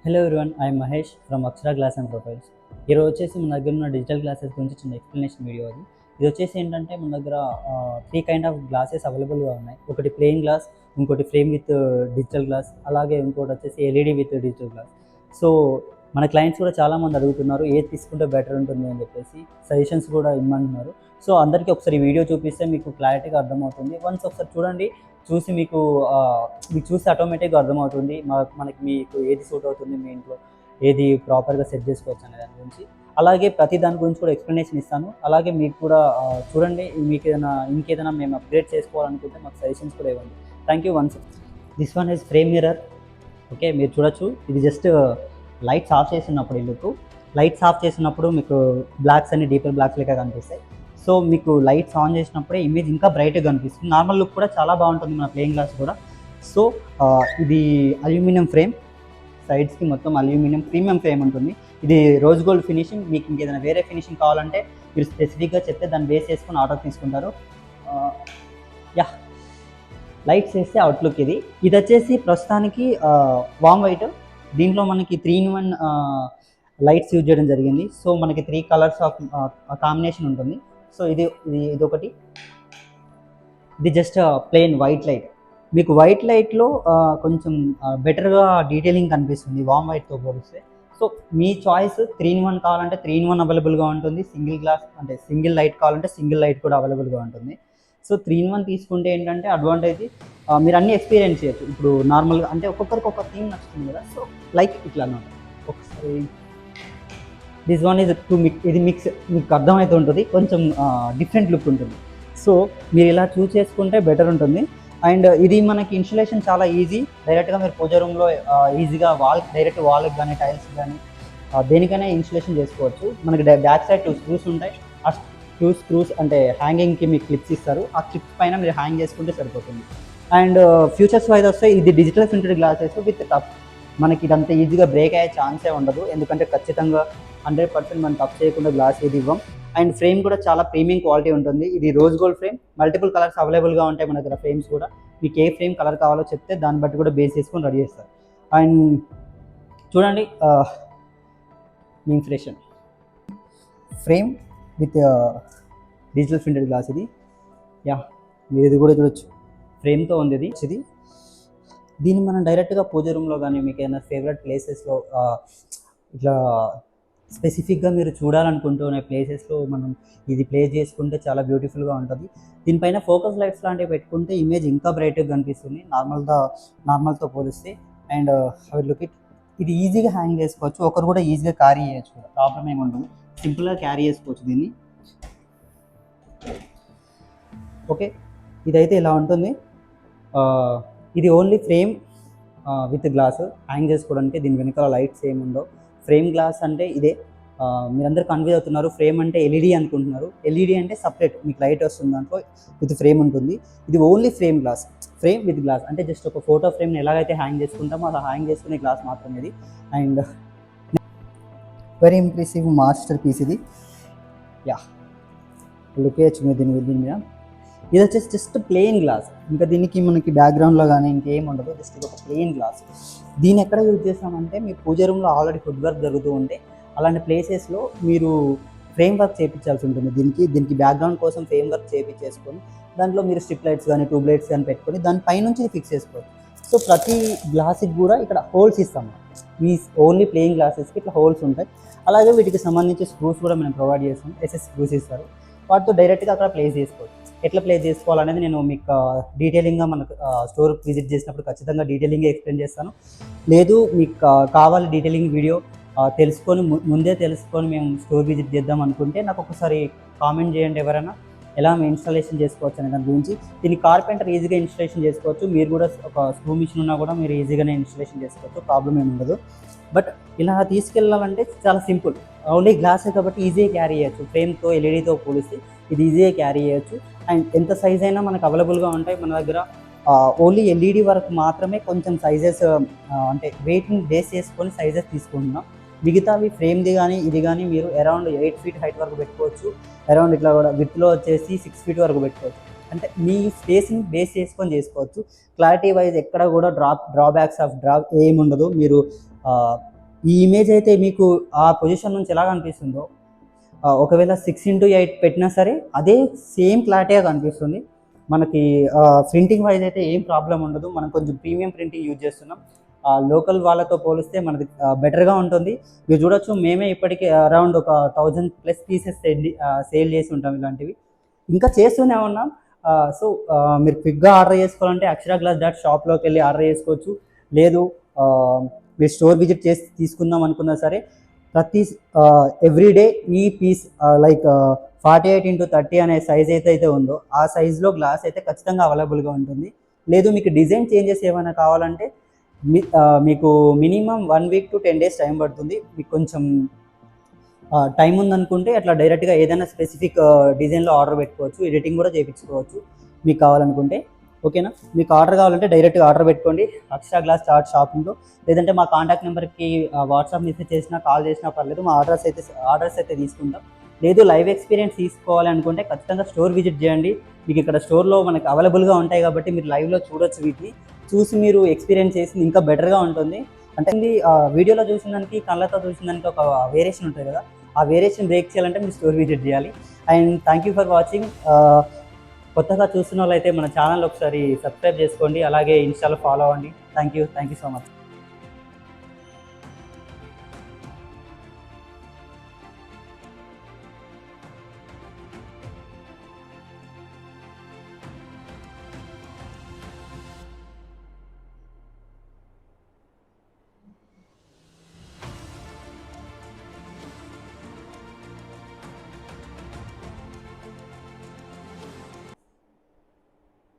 Hello everyone, I'm Mahesh from Akshara glass and profiles. ఈరోజు వచ్చేసి మన దగ్గర ఉన్న డిజిటల్ గ్లాసెస్ గురించి చిన్న ఎక్స్ప్లెనేషన్ వీడియో అది. ఇది వచ్చేసి ఏంటంటే మన దగ్గర 3 గ్లాసెస్ అవైలబుల్గా ఉన్నాయి. ఒకటి ప్లెయిన్ గ్లాస్, ఇంకోటి ఫ్రేమ్ విత్ డిజిటల్ గ్లాస్, అలాగే ఇంకోటి వచ్చేసి LED with digital glass. So మన క్లయింట్స్ కూడా చాలామంది అడుగుతున్నారు ఏది తీసుకుంటే బెటర్ ఉంటుంది అని చెప్పేసి, సజెషన్స్ కూడా ఇమ్మంటున్నారు. సో అందరికీ ఒకసారి వీడియో చూపిస్తే మీకు క్లారిటీగా అర్థమవుతుంది. వన్స్ ఒకసారి చూడండి, చూసి మీకు చూస్తే ఆటోమేటిక్గా అర్థమవుతుంది మనకి మీకు ఏది సూట్ అవుతుంది, మీ ఇంట్లో ఏది ప్రాపర్గా సెట్ చేసుకోవచ్చు అనే దాని గురించి. అలాగే ప్రతి దాని గురించి కూడా ఎక్స్ప్లెనేషన్ ఇస్తాను. అలాగే మీకు కూడా చూడండి, మీకు ఇంకేదైనా మేము అప్గ్రేడ్ చేసుకోవాలనుకుంటే మాకు సజెషన్స్ కూడా ఇవ్వండి. Thank you once. This one is frame mirror. Okay, మీరు చూడొచ్చు. ఇది జస్ట్ లైట్స్ ఆఫ్ చేసినప్పుడు లైట్స్ ఆఫ్ చేసినప్పుడు మీకు బ్లాక్స్ అన్ని డీపర్ బ్లాక్స్ లెక్క కనిపిస్తాయి. సో మీకు లైట్స్ ఆన్ చేసినప్పుడే ఇమేజ్ ఇంకా బ్రైట్గా కనిపిస్తుంది. నార్మల్ లుక్ కూడా చాలా బాగుంటుంది మన ప్లేయింగ్ గ్లాస్ కూడా. సో ఇది అల్యూమినియం ఫ్రేమ్, సైడ్స్కి మొత్తం అల్యూమినియం ప్రీమియం ఫ్రేమ్ ఉంటుంది. ఇది రోజ్ గోల్డ్ ఫినిషింగ్. మీకు ఇంకేదైనా వేరే ఫినిషింగ్ కావాలంటే మీరు స్పెసిఫిక్గా చెప్తే దాన్ని బేస్ చేసుకొని ఆర్డర్ తీసుకుంటారు. యా, లైట్స్ వేస్తే అవుట్లుక్ ఇది వచ్చేసి ప్రస్తుతానికి వామ్ వైట్. దీంట్లో మనకి 3-in-1 లైట్స్ యూజ్ చేయడం జరిగింది. సో మనకి 3 కలర్స్ ఆఫ్ కాంబినేషన్ ఉంటుంది. సో ఇది ఒకటి. ఇది జస్ట్ ప్లెయిన్ వైట్ లైట్. మీకు వైట్ లైట్లో కొంచెం బెటర్గా డీటెయిలింగ్ కనిపిస్తుంది వామ్ వైట్తో పోలిస్తే. సో మీ చాయిస్. 3-in-1 కావాలంటే 3-in-1 అవైలబుల్గా ఉంటుంది. సింగిల్ గ్లాస్ అంటే సింగిల్ లైట్ కావాలంటే సింగిల్ లైట్ కూడా అవైలబుల్గా ఉంటుంది. సో 3-in-1 తీసుకుంటే ఏంటంటే అడ్వాంటేజ్, మీరు అన్నీ ఎక్స్పీరియన్స్ చేయొచ్చు. ఇప్పుడు నార్మల్గా అంటే ఒక్కొక్కరికి ఒక థీమ్ నచ్చుతుంది కదా. సో లైక్ ఇట్లా అన్నమాట. ఒకసారి దిస్ వన్ ఈజ్ ఇది మిక్స్, మీకు అర్థమవుతూ ఉంటుంది. కొంచెం డిఫరెంట్ లుక్ ఉంటుంది. సో మీరు ఇలా చూస్ చేసుకుంటే బెటర్ ఉంటుంది. అండ్ ఇది మనకి ఇన్స్టలేషన్ చాలా ఈజీ. డైరెక్ట్గా మీరు పూజ రూమ్లో ఈజీగా డైరెక్ట్ వాల్కి కానీ టైల్స్ కానీ దేనికైనా ఇన్స్టలేషన్ చేసుకోవచ్చు. మనకి బ్యాక్ సైడ్ 2 స్క్రూస్ ఉంటాయి. ఆ 2 స్క్రూస్ అంటే హ్యాంగింగ్కి మీకు క్లిప్స్ ఇస్తారు. ఆ క్లిప్స్ పైన మీరు హ్యాంగ్ చేసుకుంటే సరిపోతుంది. అండ్ ఫ్యూచర్స్ వైజ్ వస్తే ఇది digital printed glasses with tough. మనకి ఇదంతా ఈజీగా బ్రేక్ అయ్యే ఛాన్సే ఉండదు, ఎందుకంటే ఖచ్చితంగా 100% మనం టచ్ చేయకుండా గ్లాస్ ఏది ఇవ్వం. అండ్ ఫ్రేమ్ కూడా చాలా ప్రీమియం క్వాలిటీ ఉంటుంది. ఇది rose gold frame. Multiple colours అవైలబుల్గా ఉంటాయి మన దగ్గర ఫ్రేమ్స్ కూడా. మీకు ఏ ఫ్రేమ్ కలర్ కావాలో చెప్తే దాన్ని బట్టి కూడా బేస్ చేసుకొని రెడీ చేస్తారు. అండ్ చూడండి, మీ impression frame with digital printed glass ఇది. యా, మీరు ఇది కూడా చూడొచ్చు, ఫ్రేమ్తో ఉంది ఇది. దీన్ని మనం డైరెక్ట్గా పూజ రూమ్లో కానీ మీకు ఏదైనా ఫేవరెట్ ప్లేసెస్లో ఇట్లా స్పెసిఫిక్గా మీరు చూడాలనుకుంటున్న ప్లేసెస్లో మనం ఇది ప్లేస్ చేసుకుంటే చాలా బ్యూటిఫుల్గా ఉంటుంది. దీనిపైన ఫోకస్ లైట్స్ లాంటివి పెట్టుకుంటే ఇమేజ్ ఇంకా బ్రైట్గా కనిపిస్తుంది నార్మల్తో పోలిస్తే. అండ్ అవి లుక్ ఇది ఈజీగా హ్యాంగ్ చేసుకోవచ్చు. ఒకరు కూడా ఈజీగా క్యారీ చేయొచ్చు, ప్రాబ్లం ఏమి ఉండదు. సింపుల్గా క్యారీ చేసుకోవచ్చు దీన్ని. ఓకే, ఇదైతే ఇలా ఉంటుంది. ఇది only frame with glass hang చేసుకోవడానికి. దీని వెనకాల లైట్స్ ఏముండవు. ఫ్రేమ్ గ్లాస్ అంటే ఇదే. మీరందరూ కన్ఫ్యూజ్ అవుతున్నారు, ఫ్రేమ్ అంటే ఎల్ఈడి అనుకుంటున్నారు. ఎల్ఈడి అంటే సపరేట్, మీకు లైట్ వస్తుంది, దాంట్లో విత్ ఫ్రేమ్ ఉంటుంది. ఇది only frame glass, frame with glass. అంటే జస్ట్ ఒక ఫోటో ఫ్రేమ్ని ఎలాగైతే హ్యాంగ్ చేసుకుంటామో అలా హ్యాంగ్ చేసుకునే గ్లాస్ మాత్రమే ఇది. And very impressive masterpiece ఇది. యా, లుక్ చేయొచ్చు మీరు దీని మీద. ఇది వచ్చేసి జస్ట్ ప్లెయిన్ గ్లాస్. ఇంకా దీనికి మనకి బ్యాక్గ్రౌండ్లో కానీ ఇంకేం ఉండదు, జస్ట్ ఇది ఒక ప్లెయిన్ గ్లాస్. దీన్ని ఎక్కడ యూజ్ చేస్తామంటే మీ పూజ రూమ్లో ఆల్రెడీ ఫుడ్ వర్క్ జరుగుతూ ఉంటే అలాంటి ప్లేసెస్లో మీరు ఫ్రేమ్ వర్క్ చేయించాల్సి ఉంటుంది. దీనికి బ్యాక్గ్రౌండ్ కోసం ఫ్రేమ్ వర్క్ చేయించేసుకొని దాంట్లో మీరు స్ట్రిప్ లైట్స్ కానీ ట్యూబ్ లైట్స్ కానీ పెట్టుకొని దానిపైనుంచి ఫిక్స్ చేసుకోవచ్చు. సో ప్రతి గ్లాస్కి కూడా ఇక్కడ హోల్స్ ఇస్తాము. ఈ ఓన్లీ ప్లెయిన్ గ్లాసెస్కి ఇట్లా హోల్స్ ఉంటాయి. అలాగే వీటికి సంబంధించి స్క్రూస్ కూడా మేము ప్రొవైడ్ చేస్తాం. ఎస్ఎస్ స్క్రూస్ ఇస్తారు, వాటితో డైరెక్ట్గా అక్కడ ప్లేస్ చేసుకోవచ్చు. ఎట్లా ప్లేస్ చేసుకోవాలనేది నేను మీకు డీటెయిలింగ్గా మనకు స్టోర్ విజిట్ చేసినప్పుడు ఖచ్చితంగా డీటెయిలింగ్గా ఎక్స్ప్లెయిన్ చేస్తాను. లేదు మీకు కావాలి డీటెయిలింగ్ వీడియో ముందే తెలుసుకొని మేము స్టోర్ విజిట్ చేద్దాం అనుకుంటే నాకు ఒకసారి కామెంట్ చేయండి. ఎవరైనా ఎలా మేము ఇన్స్టాలేషన్ చేసుకోవచ్చు అనే దాని గురించి. దీన్ని కార్పెంటర్ ఈజీగా ఇన్స్టాలేషన్ చేసుకోవచ్చు. మీరు కూడా ఒక స్క్రూ మిషన్ ఉన్నా కూడా మీరు ఈజీగానే ఇన్స్టాలేషన్ చేసుకోవచ్చు, ప్రాబ్లం ఏమి ఉండదు. బట్ ఇలా తీసుకెళ్ళాలంటే చాలా సింపుల్. ఓన్లీ గ్లాసే కాబట్టి ఈజీగా క్యారీ చేయొచ్చు. ఫ్రేమ్తో ఎల్ఈడితో పోలిస్తే ఇది ఈజీగా క్యారీ చేయొచ్చు. అండ్ ఎంత సైజ్ అయినా మనకు అవైలబుల్గా ఉంటాయి మన దగ్గర. ఓన్లీ ఎల్ఈడి వరకు మాత్రమే కొంచెం సైజెస్ అంటే వెయిట్ని బేస్ చేసుకొని సైజెస్ తీసుకుంటున్నాం. మిగతావి ఫ్రేమ్ది కానీ ఇది కానీ మీరు అరౌండ్ 8 feet హైట్ వరకు పెట్టుకోవచ్చు. అరౌండ్ ఇట్లా కూడా విత్లో వచ్చేసి 6 feet వరకు పెట్టుకోవచ్చు. అంటే మీ స్పేస్ని బేస్ చేసుకొని చేసుకోవచ్చు. క్లారిటీ వైజ్ ఎక్కడ కూడా డ్రాబ్యాక్స్ ఆఫ్ ఏమి ఉండదు. మీరు ఈ ఇమేజ్ అయితే మీకు ఆ పొజిషన్ నుంచి ఎలా కనిపిస్తుందో, ఒకవేళ 6:8 పెట్టినా సరే అదే సేమ్ క్లారిటీగా కనిపిస్తుంది. మనకి ప్రింటింగ్ వైజ్ అయితే ఏం ప్రాబ్లం ఉండదు. మనం కొంచెం ప్రీమియం ప్రింటింగ్ యూజ్ చేస్తున్నాం. లోకల్ వాళ్ళతో పోలిస్తే మనది బెటర్గా ఉంటుంది. మీరు చూడొచ్చు, మేమే ఇప్పటికీ అరౌండ్ ఒక 1000+ పీసెస్ సేల్ చేసి ఉంటాం ఇలాంటివి. ఇంకా చేస్తూనే ఉన్నాం. సో మీరు క్విక్గా ఆర్డర్ చేసుకోవాలంటే aksharaglass.shopలోకి వెళ్ళి ఆర్డర్ చేసుకోవచ్చు. లేదు మీరు స్టోర్ విజిట్ చేసి తీసుకుందాం అనుకున్నా సరే, ప్రతి ఎవ్రీడే ఈ పీస్ లైక్ 48x30 అనే సైజ్ అయితే ఉందో ఆ సైజులో గ్లాస్ అయితే ఖచ్చితంగా అవైలబుల్గా ఉంటుంది. లేదు మీకు డిజైన్ చేంజెస్ ఏమైనా కావాలంటే మీకు minimum 1 week to 10 days time పడుతుంది. మీకు కొంచెం టైం ఉందనుకుంటే అట్లా డైరెక్ట్గా ఏదైనా స్పెసిఫిక్ డిజైన్లో ఆర్డర్ పెట్టుకోవచ్చు, ఎడిటింగ్ కూడా చేయించుకోవచ్చు మీకు కావాలనుకుంటే. ఓకేనా? మీకు ఆర్డర్ కావాలంటే డైరెక్ట్గా ఆర్డర్ పెట్టుకోండి అక్షర గ్లాస్ షాపింగ్లో. లేదంటే మా కాంటాక్ట్ నెంబర్కి వాట్సాప్ మెసేజ్ చేసినా కాల్ చేసినా పర్లేదు, మా ఆర్డర్స్ అయితే తీసుకుంటాం. లేదు లైవ్ ఎక్స్పీరియన్స్ తీసుకోవాలి అనుకుంటే ఖచ్చితంగా స్టోర్ విజిట్ చేయండి. మీకు ఇక్కడ స్టోర్లో మనకు అవైలబుల్గా ఉంటాయి కాబట్టి మీరు లైవ్లో చూడొచ్చు. వీటిని చూసి మీరు ఎక్స్పీరియన్స్ చేసింది ఇంకా బెటర్గా ఉంటుంది. అంటే వీడియోలో చూసిన దానికి కళ్ళతో చూసిన దానికి ఒక వేరియేషన్ ఉంటుంది కదా, ఆ వేరియేషన్ బ్రేక్ చేయాలంటే మీరు స్టోర్ విజిట్ చేయాలి. And thank you for watching. కొత్తగా చూస్తున్న వాళ్ళైతే మన ఛానల్ ఒకసారి సబ్స్క్రైబ్ చేసుకోండి, అలాగే ఇన్స్టాలో ఫాలో అవ్వండి. Thank you so much.